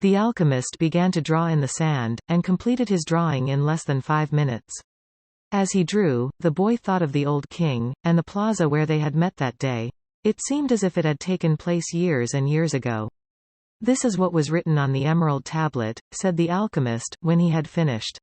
The alchemist began to draw in the sand, and completed his drawing in less than 5 minutes. As he drew, the boy thought of the old king, and the plaza where they had met that day. It seemed as if it had taken place years and years ago. "This is what was written on the emerald tablet," said the alchemist, when he had finished.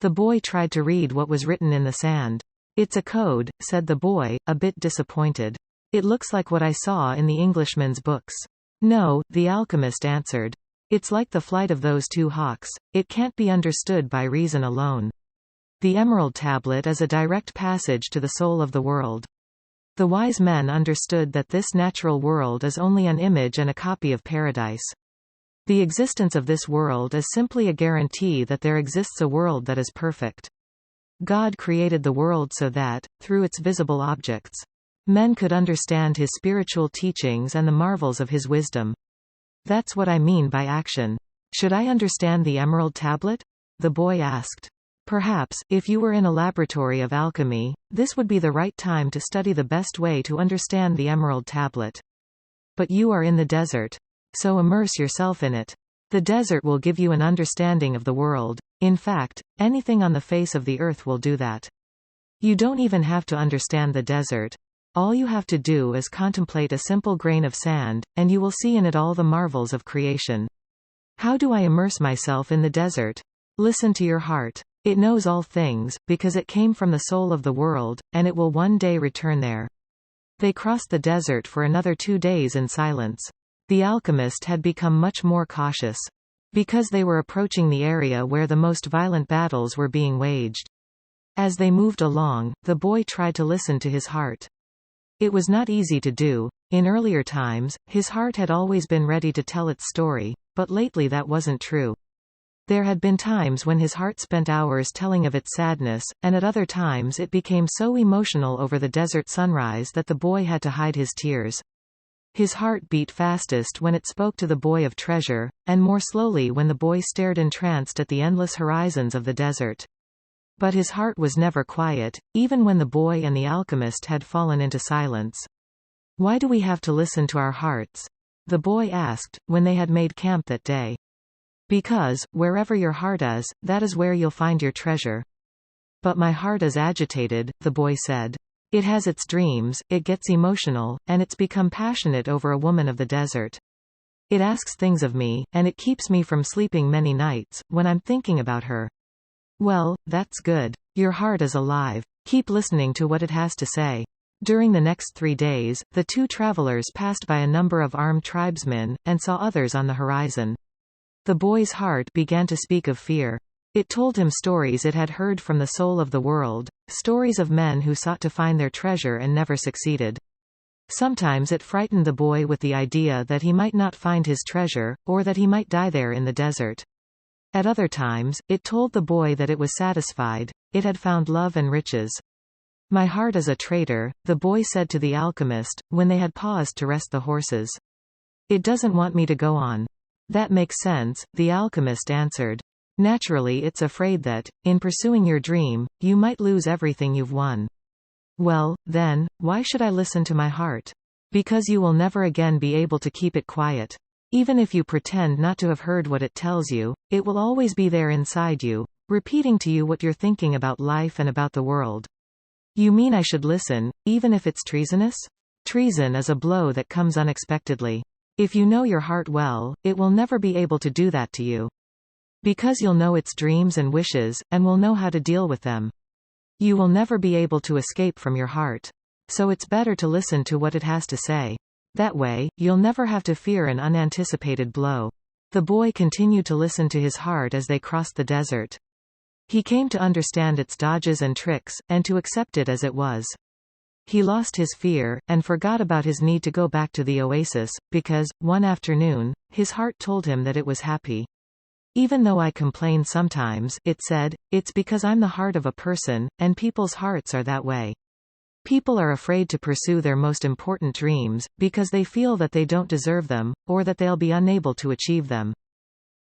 The boy tried to read what was written in the sand. "It's a code," said the boy, a bit disappointed. "It looks like what I saw in the Englishman's books." "No," the alchemist answered. "It's like the flight of those two hawks. It can't be understood by reason alone. The Emerald Tablet is a direct passage to the soul of the world. The wise men understood that this natural world is only an image and a copy of paradise. The existence of this world is simply a guarantee that there exists a world that is perfect. God created the world so that, through its visible objects, men could understand his spiritual teachings and the marvels of his wisdom. That's what I mean by action. Should I understand the Emerald Tablet? The boy asked. Perhaps, if you were in a laboratory of alchemy, this would be the right time to study the best way to understand the Emerald Tablet. But you are in the desert. So immerse yourself in it. The desert will give you an understanding of the world. In fact, anything on the face of the earth will do that. You don't even have to understand the desert. All you have to do is contemplate a simple grain of sand, and you will see in it all the marvels of creation. How do I immerse myself in the desert? Listen to your heart. It knows all things, because it came from the soul of the world, and it will one day return there. They crossed the desert for another 2 days in silence. The alchemist had become much more cautious. Because they were approaching the area where the most violent battles were being waged. As they moved along, the boy tried to listen to his heart. It was not easy to do. In earlier times, his heart had always been ready to tell its story, but lately that wasn't true. There had been times when his heart spent hours telling of its sadness, and at other times it became so emotional over the desert sunrise that the boy had to hide his tears. His heart beat fastest when it spoke to the boy of treasure, and more slowly when the boy stared entranced at the endless horizons of the desert. But his heart was never quiet, even when the boy and the alchemist had fallen into silence. Why do we have to listen to our hearts? The boy asked, when they had made camp that day. Because, wherever your heart is, that is where you'll find your treasure. But my heart is agitated, the boy said. It has its dreams, it gets emotional, and it's become passionate over a woman of the desert. It asks things of me, and it keeps me from sleeping many nights, when I'm thinking about her. Well, that's good. Your heart is alive. Keep listening to what it has to say. During the next 3 days, the two travelers passed by a number of armed tribesmen, and saw others on the horizon. The boy's heart began to speak of fear. It told him stories it had heard from the soul of the world, stories of men who sought to find their treasure and never succeeded. Sometimes it frightened the boy with the idea that he might not find his treasure, or that he might die there in the desert. At other times, it told the boy that it was satisfied, it had found love and riches. My heart is a traitor, the boy said to the alchemist, when they had paused to rest the horses. It doesn't want me to go on. That makes sense, the alchemist answered. Naturally it's afraid that, in pursuing your dream, you might lose everything you've won. Well, then, why should I listen to my heart? Because you will never again be able to keep it quiet. Even if you pretend not to have heard what it tells you, it will always be there inside you, repeating to you what you're thinking about life and about the world. You mean I should listen, even if it's treasonous? Treason is a blow that comes unexpectedly. If you know your heart well, it will never be able to do that to you. Because you'll know its dreams and wishes, and will know how to deal with them. You will never be able to escape from your heart. So it's better to listen to what it has to say. That way, you'll never have to fear an unanticipated blow. The boy continued to listen to his heart as they crossed the desert. He came to understand its dodges and tricks, and to accept it as it was. He lost his fear, and forgot about his need to go back to the oasis, because, one afternoon, his heart told him that it was happy. Even though I complain sometimes, it said, it's because I'm the heart of a person, and people's hearts are that way. People are afraid to pursue their most important dreams, because they feel that they don't deserve them, or that they'll be unable to achieve them.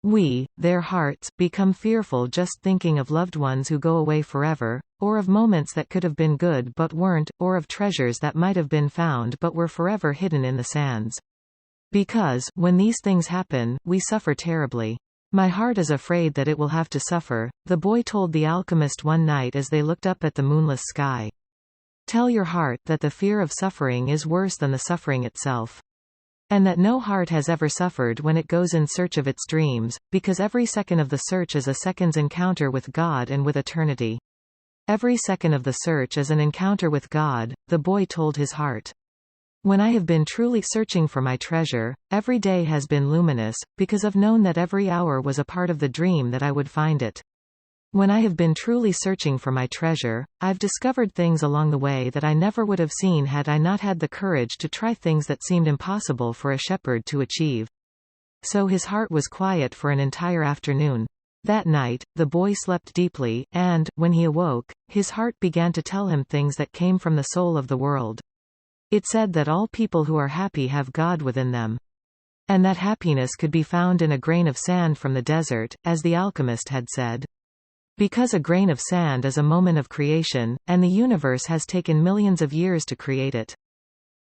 We, their hearts, become fearful just thinking of loved ones who go away forever, or of moments that could have been good but weren't, or of treasures that might have been found but were forever hidden in the sands. Because, when these things happen, we suffer terribly. My heart is afraid that it will have to suffer, the boy told the alchemist one night as they looked up at the moonless sky. Tell your heart that the fear of suffering is worse than the suffering itself. And that no heart has ever suffered when it goes in search of its dreams, because every second of the search is a second's encounter with God and with eternity. Every second of the search is an encounter with God, the boy told his heart. When I have been truly searching for my treasure, every day has been luminous, because I've known that every hour was a part of the dream that I would find it. When I have been truly searching for my treasure, I've discovered things along the way that I never would have seen had I not had the courage to try things that seemed impossible for a shepherd to achieve. So his heart was quiet for an entire afternoon. That night, the boy slept deeply, and, when he awoke, his heart began to tell him things that came from the soul of the world. It said that all people who are happy have God within them. And that happiness could be found in a grain of sand from the desert, as the alchemist had said. Because a grain of sand is a moment of creation, and the universe has taken millions of years to create it.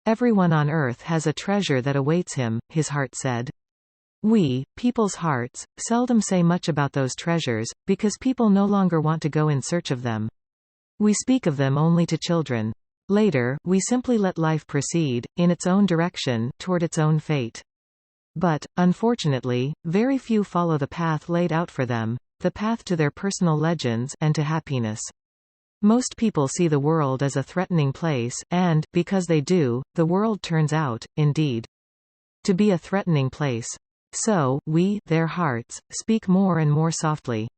Everyone on earth has a treasure that awaits him, his heart said. We, people's hearts, seldom say much about those treasures, because people no longer want to go in search of them. We speak of them only to children. Later, we simply let life proceed, in its own direction, toward its own fate. But, unfortunately, very few follow the path laid out for them, the path to their personal legends, and to happiness. Most people see the world as a threatening place, and, because they do, the world turns out, indeed, to be a threatening place. So, we, their hearts, speak more and more softly.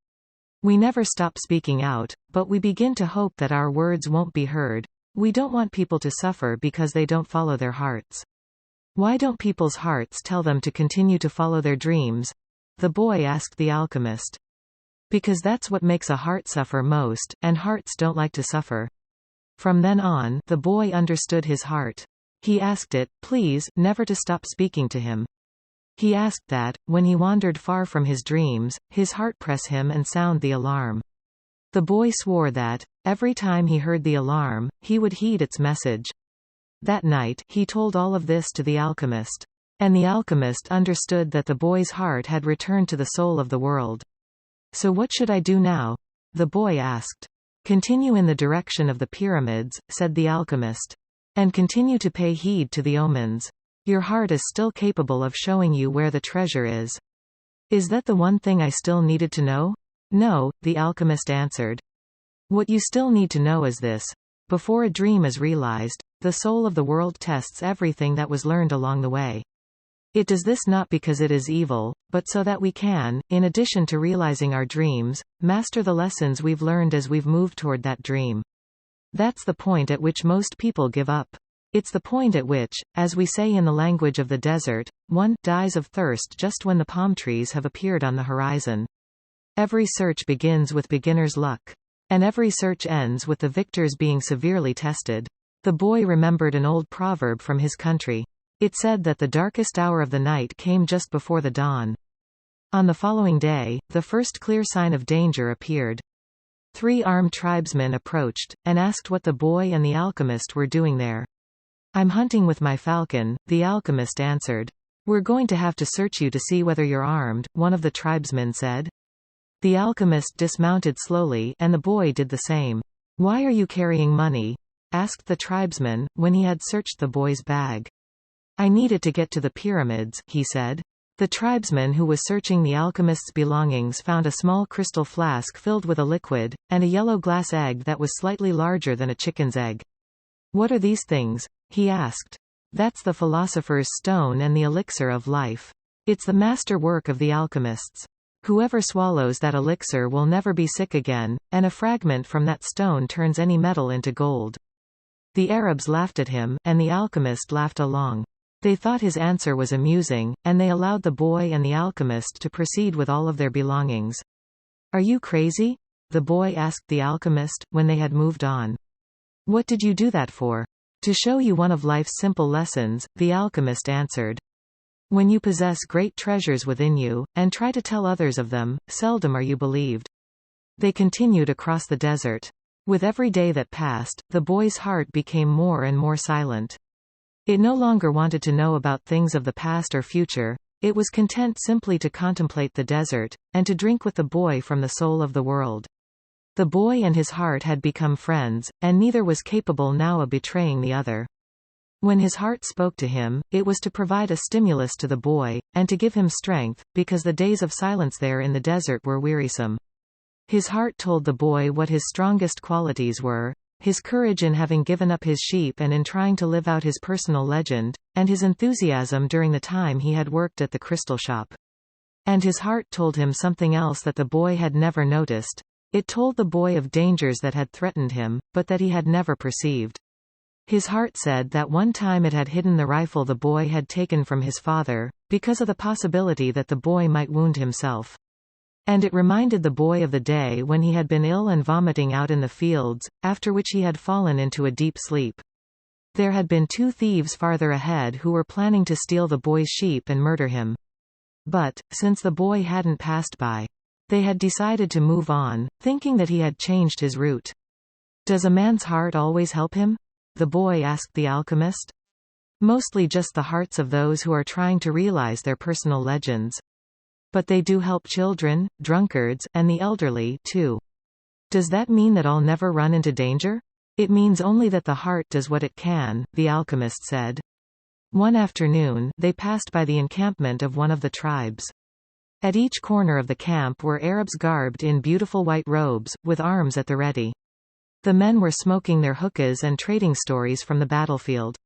We never stop speaking out, but we begin to hope that our words won't be heard. We don't want people to suffer because they don't follow their hearts. Why don't people's hearts tell them to continue to follow their dreams? The boy asked the alchemist. Because that's what makes a heart suffer most, and hearts don't like to suffer. From then on, the boy understood his heart. He asked it, please, never to stop speaking to him. He asked that, when he wandered far from his dreams, his heart press him and sound the alarm. The boy swore that, every time he heard the alarm, he would heed its message. That night, he told all of this to the alchemist. And the alchemist understood that the boy's heart had returned to the soul of the world. So what should I do now? The boy asked. Continue in the direction of the pyramids, said the alchemist. And continue to pay heed to the omens. Your heart is still capable of showing you where the treasure is. Is that the one thing I still needed to know? No, the alchemist answered. What you still need to know is this. Before a dream is realized, the soul of the world tests everything that was learned along the way. It does this not because it is evil, but so that we can, in addition to realizing our dreams, master the lessons we've learned as we've moved toward that dream. That's the point at which most people give up. It's the point at which, as we say in the language of the desert, one dies of thirst just when the palm trees have appeared on the horizon. Every search begins with beginner's luck. And every search ends with the victors being severely tested. The boy remembered an old proverb from his country. It said that the darkest hour of the night came just before the dawn. On the following day, the first clear sign of danger appeared. 3 armed tribesmen approached, and asked what the boy and the alchemist were doing there. I'm hunting with my falcon, the alchemist answered. We're going to have to search you to see whether you're armed, one of the tribesmen said. The alchemist dismounted slowly, and the boy did the same. Why are you carrying money? Asked the tribesman, when he had searched the boy's bag. I need it to get to the pyramids, he said. The tribesman who was searching the alchemist's belongings found a small crystal flask filled with a liquid, and a yellow glass egg that was slightly larger than a chicken's egg. What are these things? He asked. That's the philosopher's stone and the elixir of life. It's the masterwork of the alchemists. Whoever swallows that elixir will never be sick again, and a fragment from that stone turns any metal into gold. The Arabs laughed at him, and the alchemist laughed along. They thought his answer was amusing, and they allowed the boy and the alchemist to proceed with all of their belongings. Are you crazy? The boy asked the alchemist, when they had moved on. What did you do that for? To show you one of life's simple lessons, the alchemist answered. When you possess great treasures within you, and try to tell others of them, seldom are you believed. They continued across the desert. With every day that passed, the boy's heart became more and more silent. It no longer wanted to know about things of the past or future. It was content simply to contemplate the desert, and to drink with the boy from the soul of the world. The boy and his heart had become friends, and neither was capable now of betraying the other. When his heart spoke to him, it was to provide a stimulus to the boy, and to give him strength, because the days of silence there in the desert were wearisome. His heart told the boy what his strongest qualities were: his courage in having given up his sheep and in trying to live out his personal legend, and his enthusiasm during the time he had worked at the crystal shop. And his heart told him something else that the boy had never noticed. It told the boy of dangers that had threatened him, but that he had never perceived. His heart said that one time it had hidden the rifle the boy had taken from his father, because of the possibility that the boy might wound himself. And it reminded the boy of the day when he had been ill and vomiting out in the fields, after which he had fallen into a deep sleep. There had been 2 thieves farther ahead who were planning to steal the boy's sheep and murder him. But, since the boy hadn't passed by, they had decided to move on, thinking that he had changed his route. Does a man's heart always help him? The boy asked the alchemist. Mostly just the hearts of those who are trying to realize their personal legends. But they do help children, drunkards, and the elderly, too. Does that mean that I'll never run into danger? It means only that the heart does what it can, the alchemist said. One afternoon, they passed by the encampment of one of the tribes. At each corner of the camp were Arabs garbed in beautiful white robes, with arms at the ready. The men were smoking their hookahs and trading stories from the battlefield.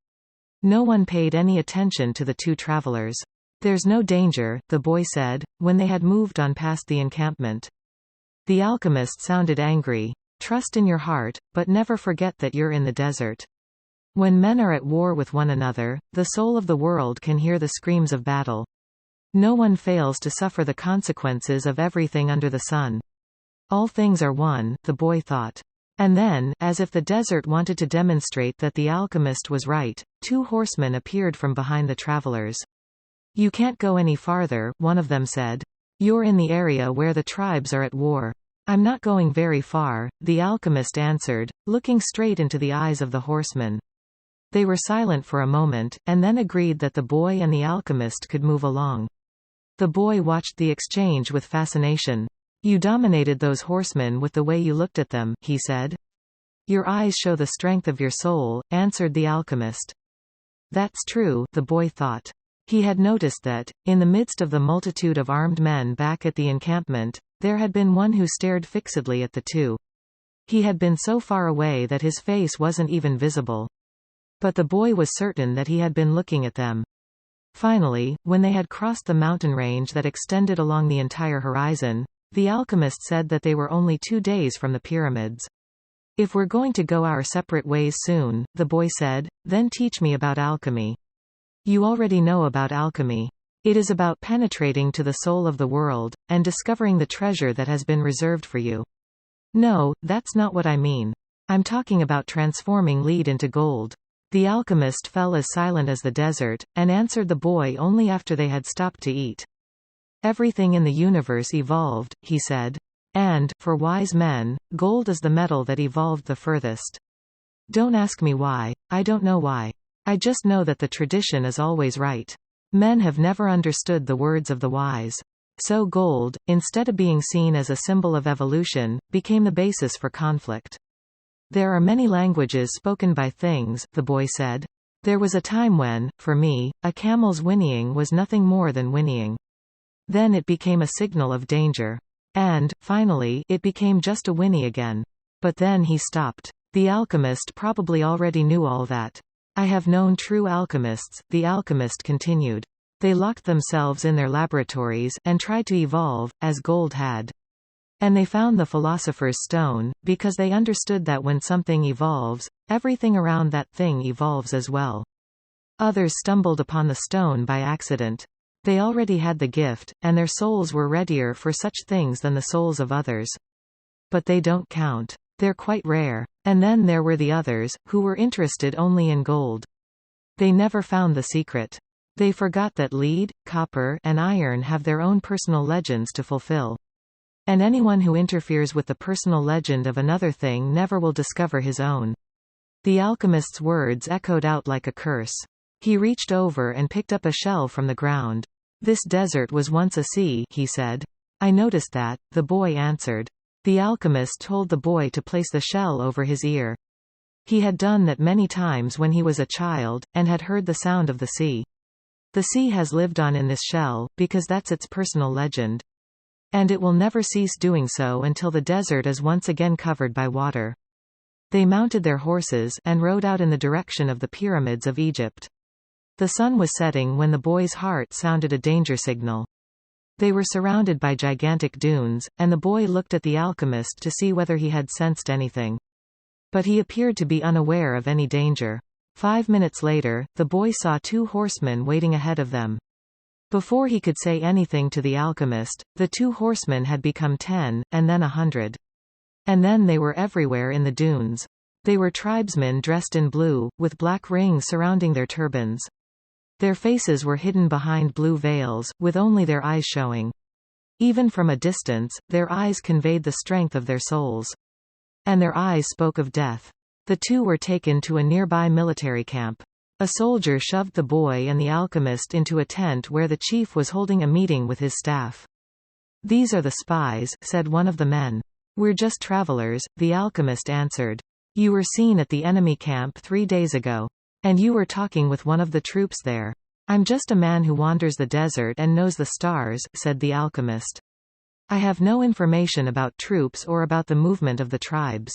No one paid any attention to the 2 travelers. There's no danger, the boy said, when they had moved on past the encampment. The alchemist sounded angry. Trust in your heart, but never forget that you're in the desert. When men are at war with one another, the soul of the world can hear the screams of battle. No one fails to suffer the consequences of everything under the sun. All things are one, the boy thought. And then, as if the desert wanted to demonstrate that the alchemist was right, 2 horsemen appeared from behind the travelers. You can't go any farther, one of them said. You're in the area where the tribes are at war. I'm not going very far, the alchemist answered, looking straight into the eyes of the horsemen. They were silent for a moment, and then agreed that the boy and the alchemist could move along. The boy watched the exchange with fascination. You dominated those horsemen with the way you looked at them, he said. Your eyes show the strength of your soul, answered the alchemist. That's true, the boy thought. He had noticed that, in the midst of the multitude of armed men back at the encampment, there had been one who stared fixedly at the 2. He had been so far away that his face wasn't even visible. But the boy was certain that he had been looking at them. Finally, when they had crossed the mountain range that extended along the entire horizon, the alchemist said that they were only 2 days from the pyramids. If we're going to go our separate ways soon, the boy said, then teach me about alchemy. You already know about alchemy. It is about penetrating to the soul of the world, and discovering the treasure that has been reserved for you. No, that's not what I mean. I'm talking about transforming lead into gold. The alchemist fell as silent as the desert, and answered the boy only after they had stopped to eat. Everything in the universe evolved, he said. And, for wise men, gold is the metal that evolved the furthest. Don't ask me why. I don't know why. I just know that the tradition is always right. Men have never understood the words of the wise. So gold, instead of being seen as a symbol of evolution, became the basis for conflict. There are many languages spoken by things, the boy said. There was a time when, for me, a camel's whinnying was nothing more than whinnying. Then it became a signal of danger. And, finally, it became just a whinny again. But then he stopped. The alchemist probably already knew all that. I have known true alchemists, the alchemist continued. They locked themselves in their laboratories, and tried to evolve, as gold had. And they found the philosopher's stone, because they understood that when something evolves, everything around that thing evolves as well. Others stumbled upon the stone by accident. They already had the gift, and their souls were readier for such things than the souls of others. But they don't count. They're quite rare. And then there were the others, who were interested only in gold. They never found the secret. They forgot that lead, copper, and iron have their own personal legends to fulfill. And anyone who interferes with the personal legend of another thing never will discover his own. The alchemist's words echoed out like a curse. He reached over and picked up a shell from the ground. "This desert was once a sea," he said. "I noticed that," the boy answered. The alchemist told the boy to place the shell over his ear. He had done that many times when he was a child, and had heard the sound of the sea. The sea has lived on in this shell, because that's its personal legend. And it will never cease doing so until the desert is once again covered by water. They mounted their horses, and rode out in the direction of the pyramids of Egypt. The sun was setting when the boy's heart sounded a danger signal. They were surrounded by gigantic dunes, and the boy looked at the alchemist to see whether he had sensed anything. But he appeared to be unaware of any danger. 5 minutes later, the boy saw 2 horsemen waiting ahead of them. Before he could say anything to the alchemist, the 2 horsemen had become 10, and then 100. And then they were everywhere in the dunes. They were tribesmen dressed in blue, with black rings surrounding their turbans. Their faces were hidden behind blue veils, with only their eyes showing. Even from a distance, their eyes conveyed the strength of their souls. And their eyes spoke of death. The 2 were taken to a nearby military camp. A soldier shoved the boy and the alchemist into a tent where the chief was holding a meeting with his staff. "These are the spies," said one of the men. "We're just travelers," the alchemist answered. "You were seen at the enemy camp 3 days ago. And you were talking with one of the troops there." "I'm just a man who wanders the desert and knows the stars," said the alchemist. "I have no information about troops or about the movement of the tribes.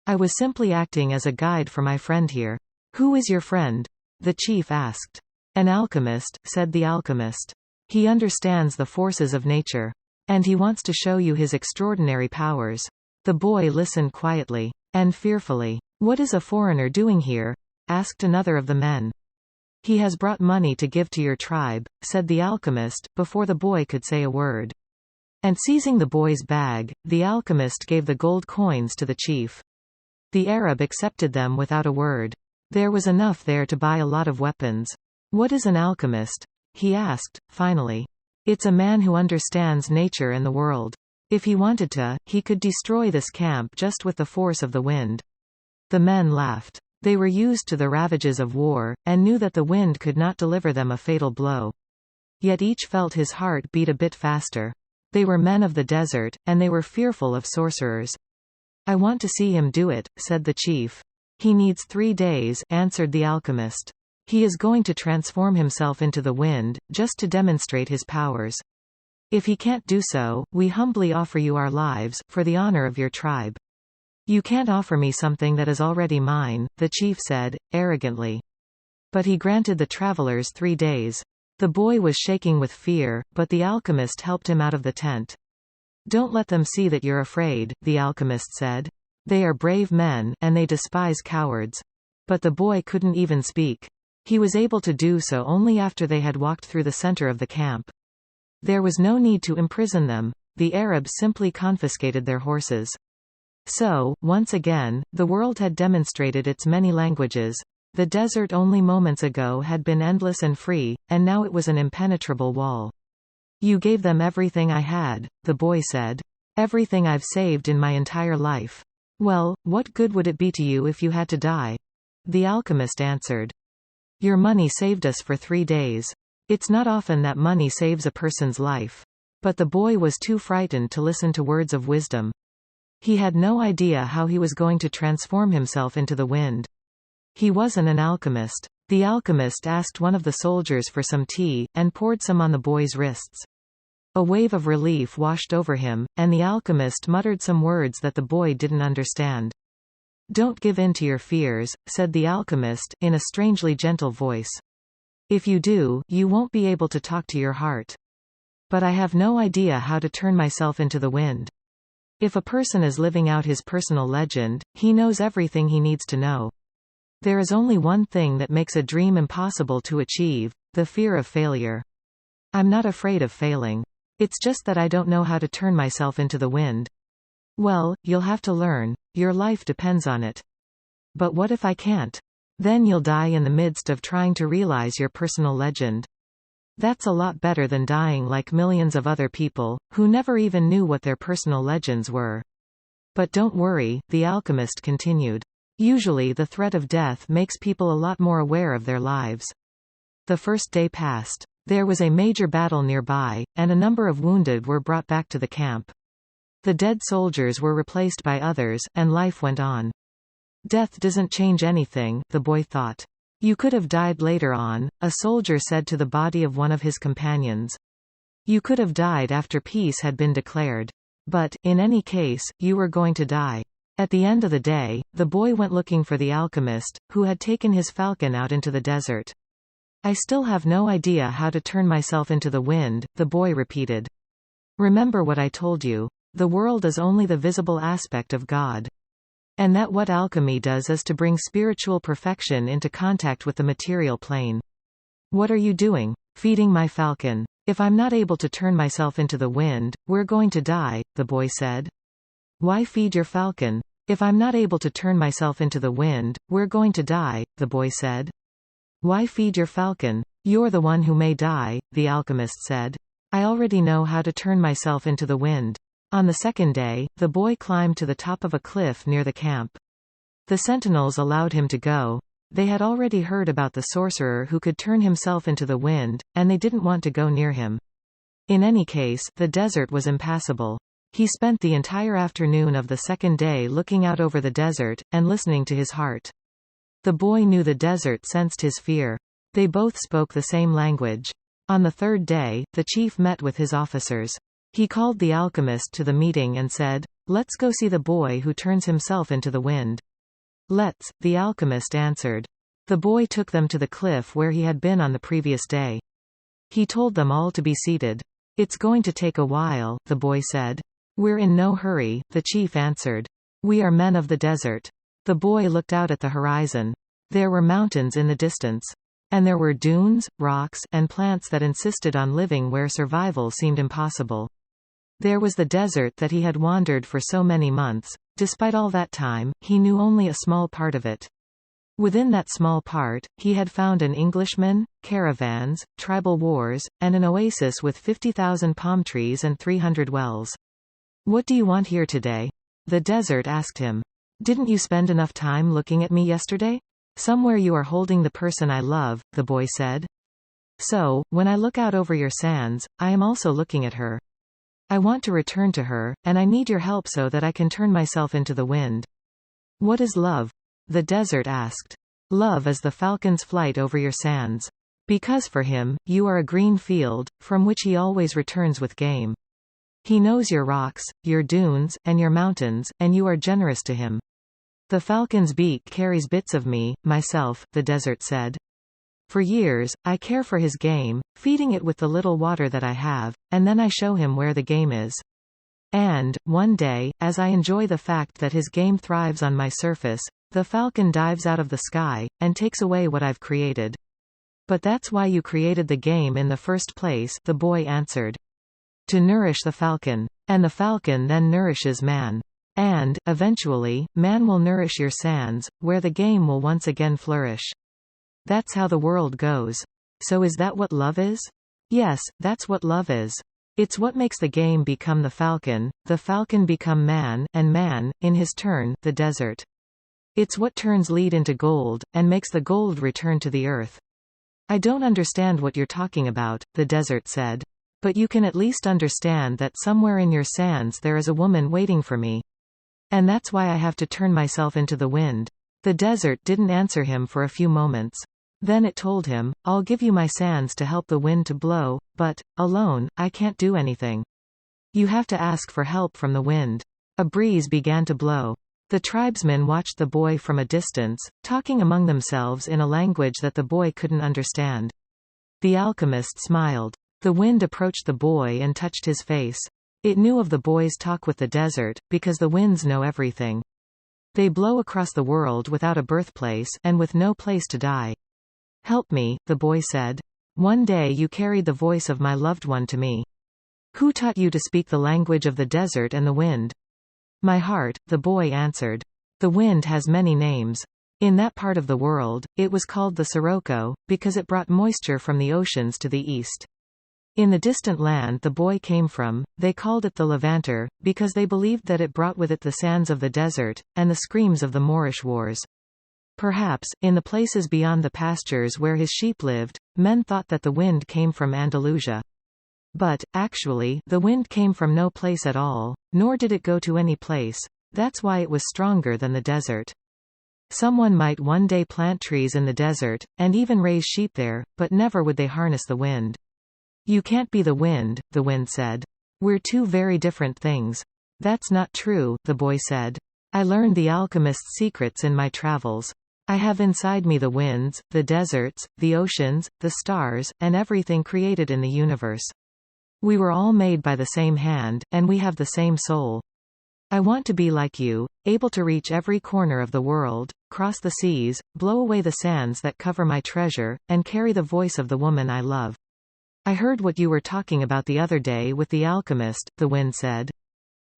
I was simply acting as a guide for my friend here." "Who is your friend?" the chief asked. "An alchemist," said the alchemist. "He understands the forces of nature. And he wants to show you his extraordinary powers." The boy listened quietly. And fearfully. "What is a foreigner doing here?" asked another of the men. "He has brought money to give to your tribe," said the alchemist, before the boy could say a word. And seizing the boy's bag, the alchemist gave the gold coins to the chief. The Arab accepted them without a word. There was enough there to buy a lot of weapons. "What is an alchemist?" he asked, finally. "It's a man who understands nature and the world. If he wanted to, he could destroy this camp just with the force of the wind." The men laughed. They were used to the ravages of war, and knew that the wind could not deliver them a fatal blow. Yet each felt his heart beat a bit faster. They were men of the desert, and they were fearful of sorcerers. "I want to see him do it," said the chief. "He needs 3 days," answered the alchemist. "He is going to transform himself into the wind, just to demonstrate his powers. If he can't do so, we humbly offer you our lives, for the honor of your tribe." "You can't offer me something that is already mine," the chief said, arrogantly. But he granted the travelers 3 days. The boy was shaking with fear, but the alchemist helped him out of the tent. "Don't let them see that you're afraid," the alchemist said. "They are brave men, and they despise cowards." But the boy couldn't even speak. He was able to do so only after they had walked through the center of the camp. There was no need to imprison them. The Arabs simply confiscated their horses. So, once again, the world had demonstrated its many languages. The desert only moments ago had been endless and free, and now it was an impenetrable wall. "You gave them everything I had," the boy said. "Everything I've saved in my entire life. Well, what good would it be to you if you had to die?" The alchemist answered. "Your money saved us for 3 days. It's not often that money saves a person's life." But the boy was too frightened to listen to words of wisdom. He had no idea how he was going to transform himself into the wind. He wasn't an alchemist. The alchemist asked one of the soldiers for some tea, and poured some on the boy's wrists. A wave of relief washed over him, and the alchemist muttered some words that the boy didn't understand. "Don't give in to your fears," said the alchemist, in a strangely gentle voice. "If you do, you won't be able to talk to your heart. But I have no idea how to turn myself into the wind." If a person is living out his personal legend, he knows everything he needs to know. There is only one thing that makes a dream impossible to achieve: the fear of failure. "I'm not afraid of failing. It's just that I don't know how to turn myself into the wind." "Well, you'll have to learn. Your life depends on it." "But what if I can't?" "Then you'll die in the midst of trying to realize your personal legend. That's a lot better than dying like millions of other people, who never even knew what their personal legends were." "But don't worry," the alchemist continued. "Usually the threat of death makes people a lot more aware of their lives. The first day passed. There was a major battle nearby, and a number of wounded were brought back to the camp. The dead soldiers were replaced by others, and life went on. Death doesn't change anything, the boy thought. You could have died later on, a soldier said to the body of one of his companions. You could have died after peace had been declared. But, in any case, you were going to die. At the end of the day, the boy went looking for the alchemist, who had taken his falcon out into the desert. I still have no idea how to turn myself into the wind, the boy repeated. Remember what I told you. The world is only the visible aspect of God. And that what alchemy does is to bring spiritual perfection into contact with the material plane. What are you doing? Feeding my falcon. If I'm not able to turn myself into the wind, we're going to die, the boy said. Why feed your falcon? If I'm not able to turn myself into the wind, we're going to die, the boy said. Why feed your falcon? You're the one who may die, the alchemist said. I already know how to turn myself into the wind. On the second day, the boy climbed to the top of a cliff near the camp. The sentinels allowed him to go. They had already heard about the sorcerer who could turn himself into the wind, and they didn't want to go near him. In any case, the desert was impassable. He spent the entire afternoon of the second day looking out over the desert, and listening to his heart. The boy knew the desert sensed his fear. They both spoke the same language. On the third day, the chief met with his officers. He called the alchemist to the meeting and said, Let's go see the boy who turns himself into the wind. Let's, the alchemist answered. The boy took them to the cliff where he had been on the previous day. He told them all to be seated. It's going to take a while, the boy said. We're in no hurry, the chief answered. We are men of the desert. The boy looked out at the horizon. There were mountains in the distance. And there were dunes, rocks, and plants that insisted on living where survival seemed impossible. There was the desert that he had wandered for so many months. Despite all that time, he knew only a small part of it. Within that small part, he had found an Englishman, caravans, tribal wars, and an oasis with 50,000 palm trees and 300 wells. What do you want here today? The desert asked him. Didn't you spend enough time looking at me yesterday? Somewhere you are holding the person I love, the boy said. So, when I look out over your sands, I am also looking at her. I want to return to her, and I need your help so that I can turn myself into the wind. What is love? The desert asked. Love is the falcon's flight over your sands. Because for him, you are a green field, from which he always returns with game. He knows your rocks, your dunes, and your mountains, and you are generous to him. The falcon's beak carries bits of me, myself, the desert said. For years, I care for his game, feeding it with the little water that I have, and then I show him where the game is. And, one day, as I enjoy the fact that his game thrives on my surface, the falcon dives out of the sky, and takes away what I've created. But that's why you created the game in the first place, the boy answered. To nourish the falcon. And the falcon then nourishes man. And, eventually, man will nourish your sands, where the game will once again flourish. That's how the world goes. So is that what love is? Yes, that's what love is. It's what makes the game become the falcon become man, and man, in his turn, the desert. It's what turns lead into gold, and makes the gold return to the earth. I don't understand what you're talking about, the desert said. But you can at least understand that somewhere in your sands there is a woman waiting for me. And that's why I have to turn myself into the wind. The desert didn't answer him for a few moments. Then it told him, I'll give you my sands to help the wind to blow, but, alone, I can't do anything. You have to ask for help from the wind. A breeze began to blow. The tribesmen watched the boy from a distance, talking among themselves in a language that the boy couldn't understand. The alchemist smiled. The wind approached the boy and touched his face. It knew of the boy's talk with the desert, because the winds know everything. They blow across the world without a birthplace, and with no place to die. Help me, the boy said. One day you carried the voice of my loved one to me. Who taught you to speak the language of the desert and the wind? My heart, the boy answered. The wind has many names. In that part of the world, it was called the Sirocco, because it brought moisture from the oceans to the east. In the distant land the boy came from, they called it the Levanter, because they believed that it brought with it the sands of the desert, and the screams of the Moorish wars. Perhaps, in the places beyond the pastures where his sheep lived, men thought that the wind came from Andalusia. But, actually, the wind came from no place at all, nor did it go to any place. That's why it was stronger than the desert. Someone might one day plant trees in the desert, and even raise sheep there, but never would they harness the wind. You can't be the wind said. We're two very different things. That's not true, the boy said. I learned the alchemist's secrets in my travels. I have inside me the winds, the deserts, the oceans, the stars, and everything created in the universe. We were all made by the same hand, and we have the same soul. I want to be like you, able to reach every corner of the world, cross the seas, blow away the sands that cover my treasure, and carry the voice of the woman I love. I heard what you were talking about the other day with the alchemist, the wind said.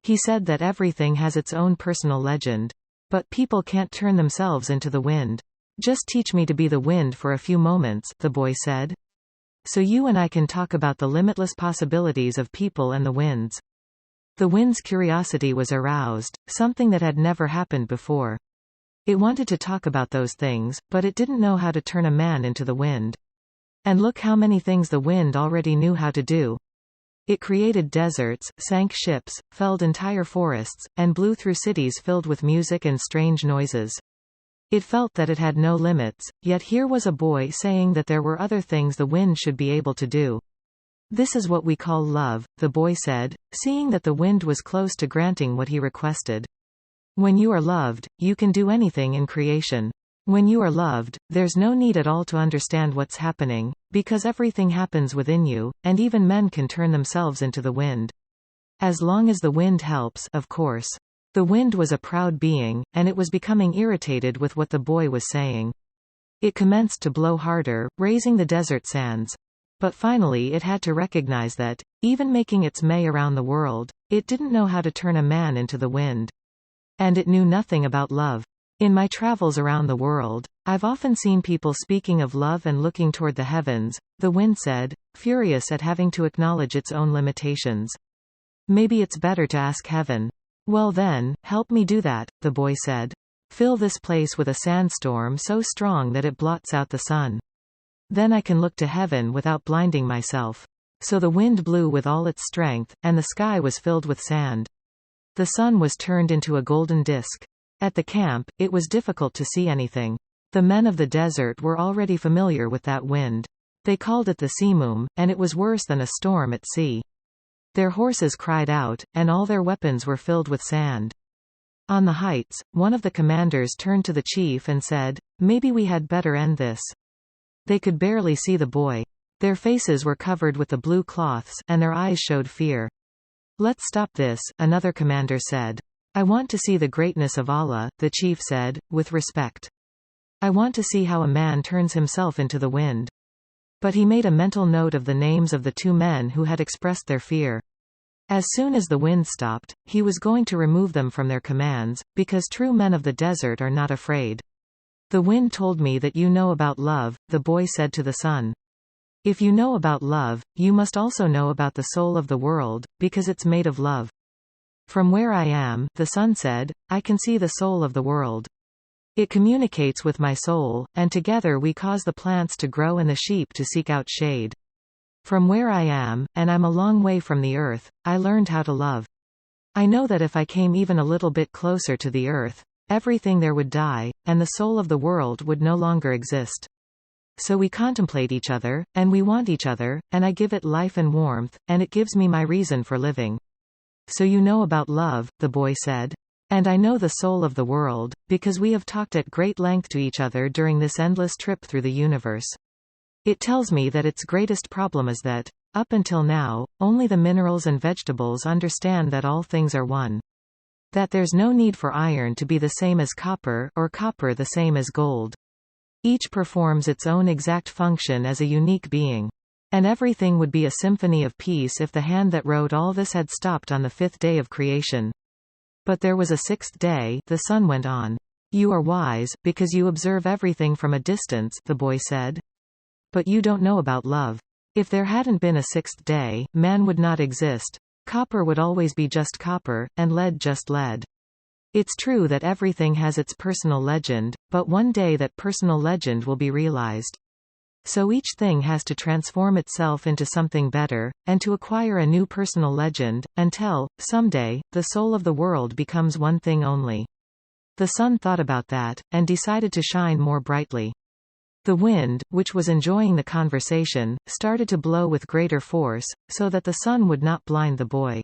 He said that everything has its own personal legend. But people can't turn themselves into the wind. Just teach me to be the wind for a few moments, the boy said. So you and I can talk about the limitless possibilities of people and the winds. The wind's curiosity was aroused, something that had never happened before. It wanted to talk about those things, but it didn't know how to turn a man into the wind. And look how many things the wind already knew how to do. It created deserts, sank ships, felled entire forests, and blew through cities filled with music and strange noises. It felt that it had no limits, yet here was a boy saying that there were other things the wind should be able to do. This is what we call love, the boy said, seeing that the wind was close to granting what he requested. When you are loved, you can do anything in creation. When you are loved, there's no need at all to understand what's happening, because everything happens within you, and even men can turn themselves into the wind. As long as the wind helps, of course. The wind was a proud being, and it was becoming irritated with what the boy was saying. It commenced to blow harder, raising the desert sands. But finally it had to recognize that, even making its way around the world, it didn't know how to turn a man into the wind. And it knew nothing about love. In my travels around the world, I've often seen people speaking of love and looking toward the heavens, the wind said, furious at having to acknowledge its own limitations. Maybe it's better to ask heaven. Well then, help me do that, the boy said. Fill this place with a sandstorm so strong that it blots out the sun. Then I can look to heaven without blinding myself. So the wind blew with all its strength, and the sky was filled with sand. The sun was turned into a golden disk. At the camp, it was difficult to see anything. The men of the desert were already familiar with that wind. They called it the seamoom, and it was worse than a storm at sea. Their horses cried out, and all their weapons were filled with sand. On the heights, one of the commanders turned to the chief and said, maybe we had better end this. They could barely see the boy. Their faces were covered with the blue cloths, and their eyes showed fear. Let's stop this, another commander said. I want to see the greatness of Allah, the chief said, with respect. I want to see how a man turns himself into the wind. But he made a mental note of the names of the two men who had expressed their fear. As soon as the wind stopped, he was going to remove them from their commands, because true men of the desert are not afraid. The wind told me that you know about love, the boy said to the sun. If you know about love, you must also know about the soul of the world, because it's made of love. From where I am, the sun said, I can see the soul of the world. It communicates with my soul, and together we cause the plants to grow and the sheep to seek out shade. From where I am, and I'm a long way from the earth, I learned how to love. I know that if I came even a little bit closer to the earth, everything there would die, and the soul of the world would no longer exist. So we contemplate each other, and we want each other, and I give it life and warmth, and it gives me my reason for living. So you know about love, the boy said. And I know the soul of the world, because we have talked at great length to each other during this endless trip through the universe. It tells me that its greatest problem is that, up until now, only the minerals and vegetables understand that all things are one. That there's no need for iron to be the same as copper, or copper the same as gold. Each performs its own exact function as a unique being. And everything would be a symphony of peace if the hand that wrote all this had stopped on the fifth day of creation. But there was a sixth day, the sun went on. You are wise, because you observe everything from a distance, the boy said. But you don't know about love. If there hadn't been a sixth day, man would not exist. Copper would always be just copper, and lead just lead. It's true that everything has its personal legend, but one day that personal legend will be realized. So each thing has to transform itself into something better, and to acquire a new personal legend, until, someday, the soul of the world becomes one thing only. The sun thought about that, and decided to shine more brightly. The wind, which was enjoying the conversation, started to blow with greater force, so that the sun would not blind the boy.